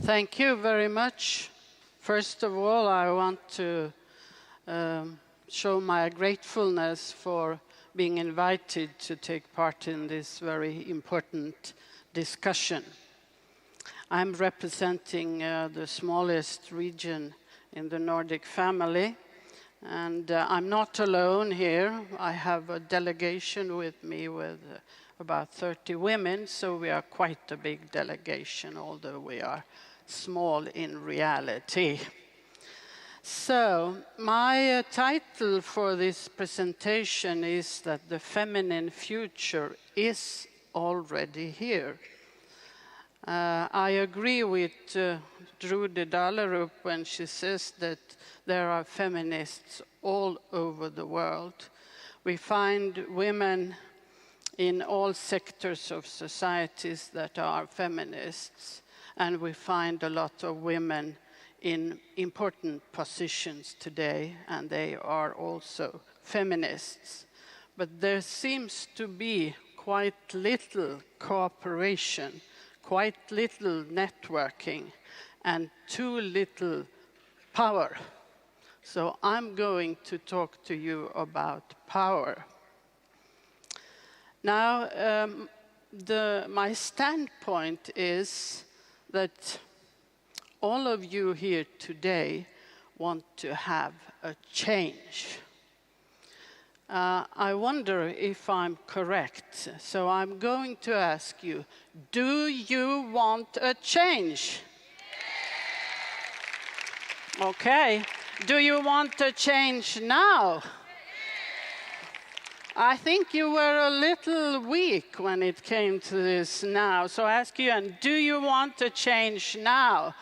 Thank you very much. First of all, I want to show my gratefulness for being invited to take part in this very important discussion. I'm representing the smallest region in the Nordic family, and I'm not alone here. I have a delegation with me with about 30 women, so we are quite a big delegation, although we are small in reality. So, my title for this presentation is that the feminine future is already here. I agree with Trude Dahlerup when she says that there are feminists all over the world. We find women in all sectors of societies that are feminists, and we find a lot of women in important positions today, and they are also feminists. But there seems to be quite little cooperation, quite little networking, and too little power. So I'm going to talk to you about power. Now, my standpoint is that all of you here today want to have a change. I wonder if I'm correct, so I'm going to ask you, do you want a change? Okay, do you want a change now? I think you were a little weak when it came to this now, so I ask you, and do you want a change now?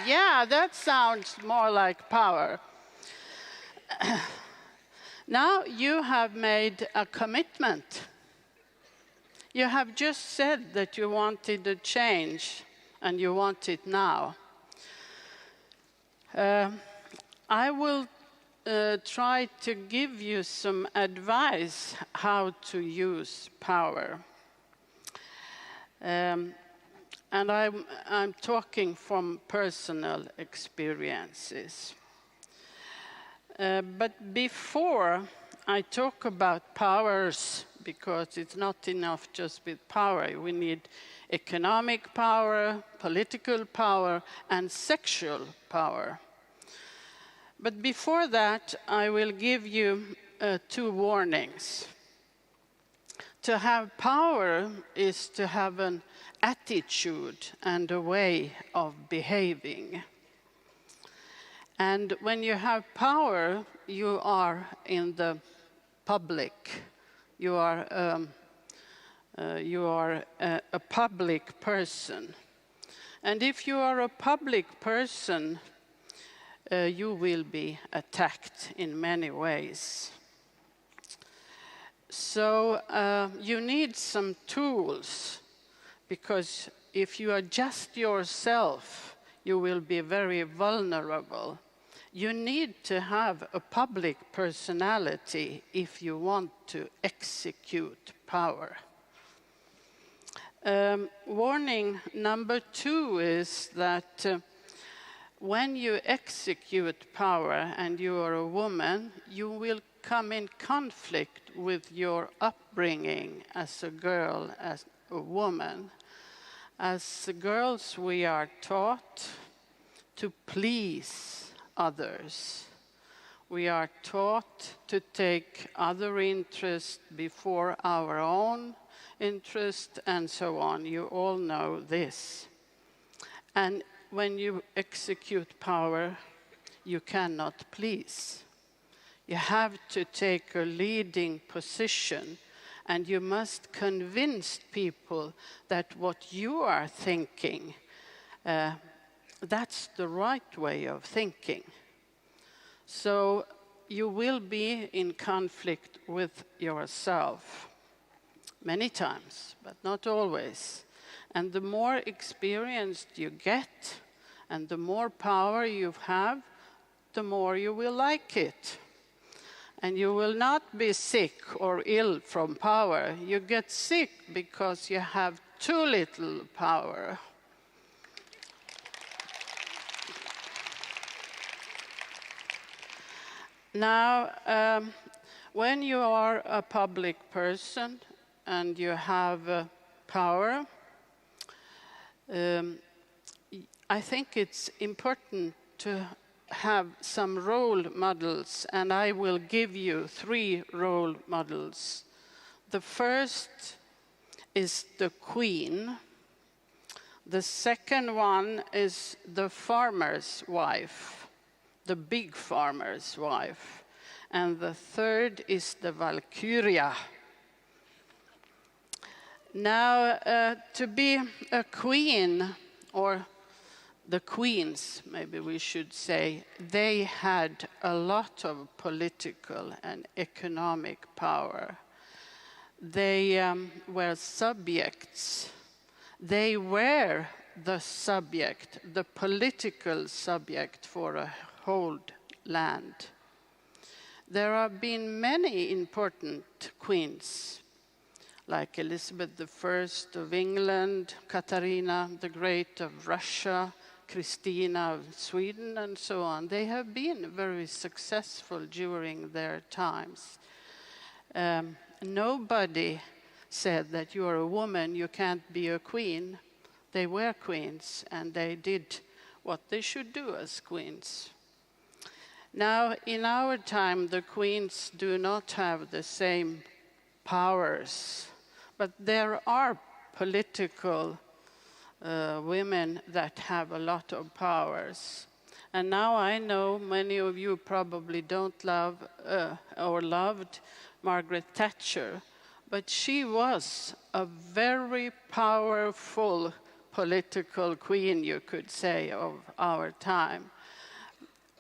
Yeah, that sounds more like power. Now you have made a commitment. You have just said that you wanted a change, and you want it now. I will try to give you some advice how to use power. And I'm talking from personal experiences. But before I talk about powers, because it's not enough just with power, we need economic power, political power, and sexual power. But before that, I will give you 2 warnings. To have power is to have an attitude and a way of behaving. And when you have power, you are in the public. You are a public person. And if you are a public person, you will be attacked in many ways. So you need some tools, because if you are just yourself, you will be very vulnerable. You need to have a public personality if you want to execute power. Warning number 2 is that when you execute power and you are a woman, you will come in conflict with your upbringing as a girl, as a woman. As girls, we are taught to please others. We are taught to take other interests before our own interest, and so on. You all know this. And when you execute power, you cannot please. You have to take a leading position, and you must convince people that what you are thinking, that's the right way of thinking. So you will be in conflict with yourself many times, but not always. And the more experienced you get, and the more power you have, the more you will like it. And you will not be sick or ill from power. You get sick because you have too little power. Now, when you are a public person and you have power, I think it's important to have some role models, and I will give you 3 role models. The first is the Queen. The second one is the farmer's wife, the big farmer's wife. And the third is the Valkyria. Now, to be a queen, or the queens, maybe we should say, they had a lot of political and economic power. They were subjects. They were the subject, the political subject for a whole land. There have been many important queens, like Elizabeth I of England, Katarina the Great of Russia, Christina of Sweden, and so on. They have been very successful during their times. Nobody said that you are a woman, you can't be a queen. They were queens, and they did what they should do as queens. Now, in our time, the queens do not have the same powers, but there are political women that have a lot of powers. And now I know many of you probably don't love or loved Margaret Thatcher, but she was a very powerful political queen, you could say, of our time,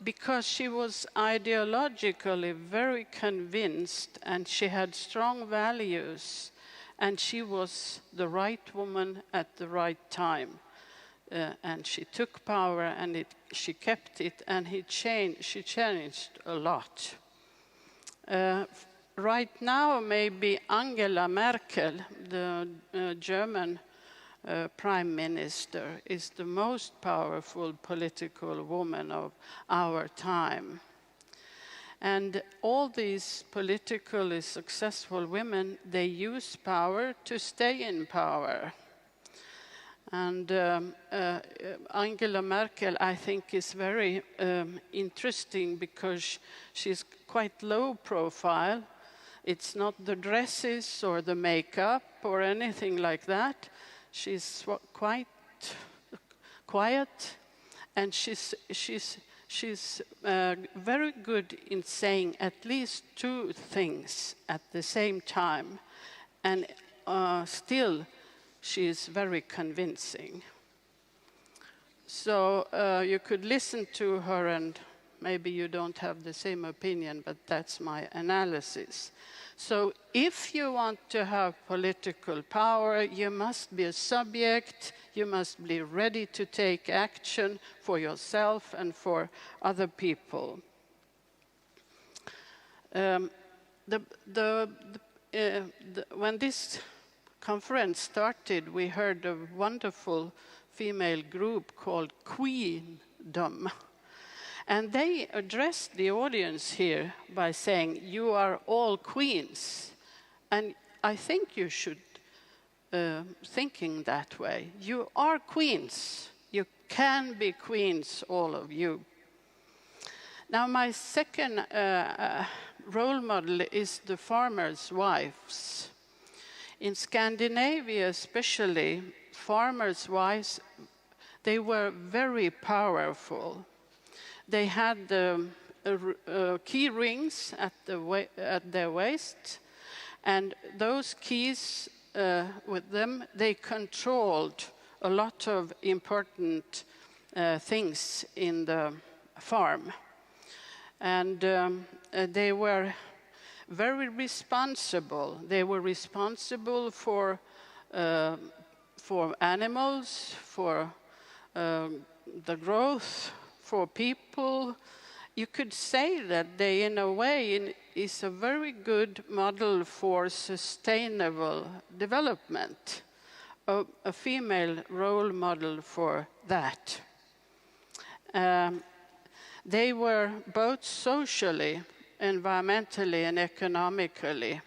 because she was ideologically very convinced, and she had strong values, and she was the right woman at the right time. And she took power, and she kept it, and she changed a lot. Right now, maybe Angela Merkel, the German Prime Minister, is the most powerful political woman of our time. And all these politically successful women, they use power to stay in power. And Angela Merkel, I think, is very interesting because she's quite low profile. It's not the dresses or the makeup or anything like that. She's quite quiet, and she's very good in saying at least 2 things at the same time, and still she is very convincing. So you could listen to her, and maybe you don't have the same opinion, but that's my analysis. So if you want to have political power, you must be a subject, you must be ready to take action for yourself and for other people. When this conference started, we heard a wonderful female group called Queendom. And they addressed the audience here by saying, you are all queens. And I think you should thinking that way. You are queens. You can be queens, all of you. Now, my second role model is the farmers' wives. In Scandinavia especially, farmers' wives, they were very powerful. They had key rings at their waist, and those keys with them, they controlled a lot of important things in the farm. And they were very responsible. They were responsible for animals, for the growth, for people. You could say that they, in a way, is a very good model for sustainable development, a female role model for that. They were both socially environmentally and economically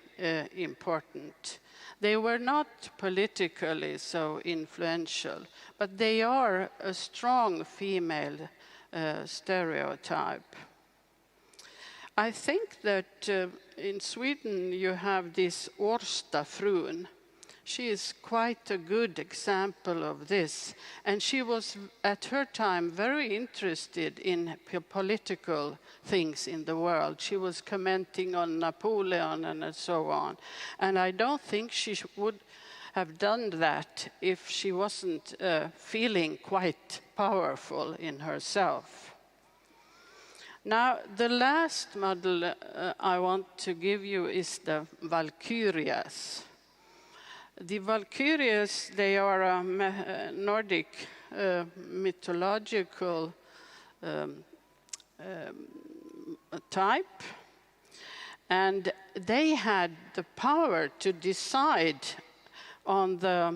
important. They were not politically so influential, but they are a strong female stereotype. I think that in Sweden you have this Årstafrun. She is quite a good example of this, and she was at her time very interested in political things in the world. She was commenting on Napoleon and so on, and I don't think she would have done that if she wasn't feeling quite powerful in herself. Now, the last model I want to give you is the Valkyrias. The Valkyrias, they are a Nordic mythological type, and they had the power to decide on the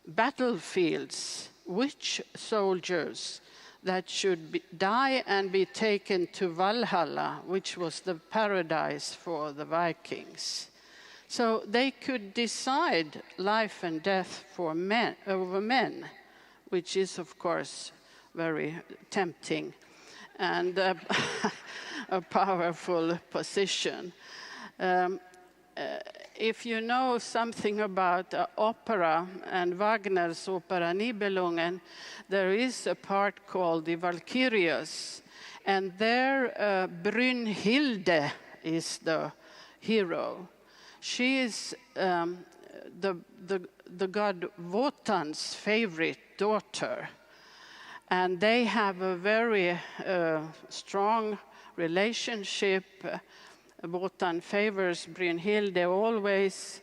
battlefields which soldiers that should die and be taken to Valhalla, which was the paradise for the Vikings. So they could decide life and death for men, over men, which is, of course, very tempting and a powerful position. If you know something about opera and Wagner's opera Nibelungen, there is a part called the Valkyrias, and there Brynhilde is the hero. She is the god Wotan's favorite daughter, and they have a very strong relationship. Wotan favors Brynhilde always,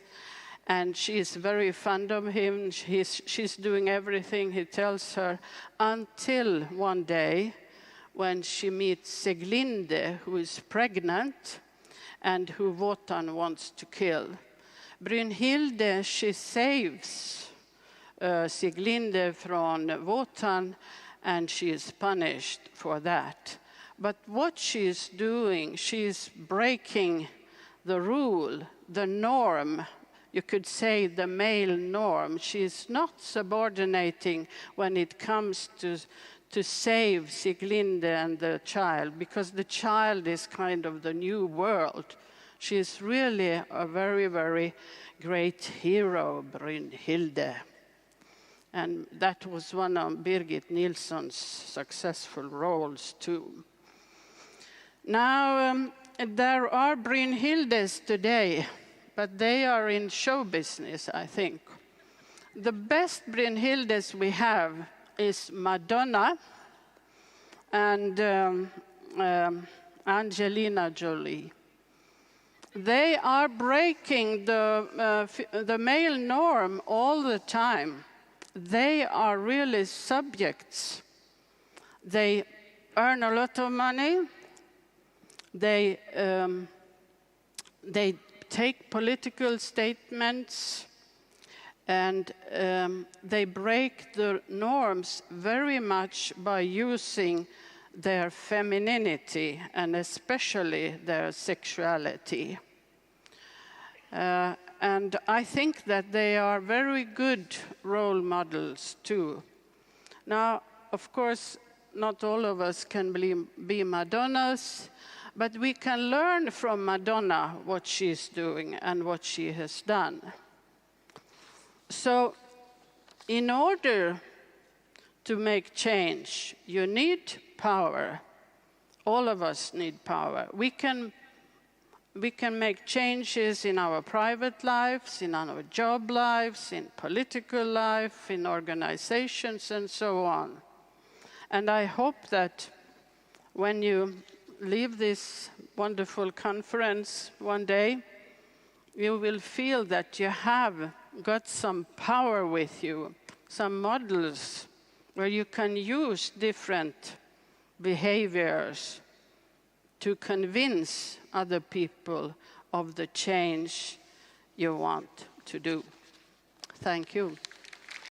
and she is very fond of him. She's doing everything he tells her, until one day when she meets Sieglinde, who is pregnant and who Wotan wants to kill. Brynhilde, she saves Sieglinde from Wotan, and she is punished for that. But what she is doing, she is breaking the rule, the norm, you could say the male norm. She is not subordinating when it comes to save Sieglinde and the child, because the child is kind of the new world. She is really a very, very great hero, Brynhilde. And that was one of Birgit Nilsson's successful roles too. Now, there are Brynhildes today, but they are in show business, I think. The best Brynhildes we have is Madonna and Angelina Jolie. They are breaking the male norm all the time. They are really subjects. They earn a lot of money. They take political statements, and they break the norms very much by using their femininity and especially their sexuality. And I think that they are very good role models too. Now, of course, not all of us can be Madonnas, but we can learn from Madonna what she's doing and what she has done. So, in order to make change, you need power. All of us need power. We can make changes in our private lives, in our job lives, in political life, in organizations, and so on. And I hope that when you leave this wonderful conference one day, you will feel that you have got some power with you, some models where you can use different behaviors to convince other people of the change you want to do. Thank you.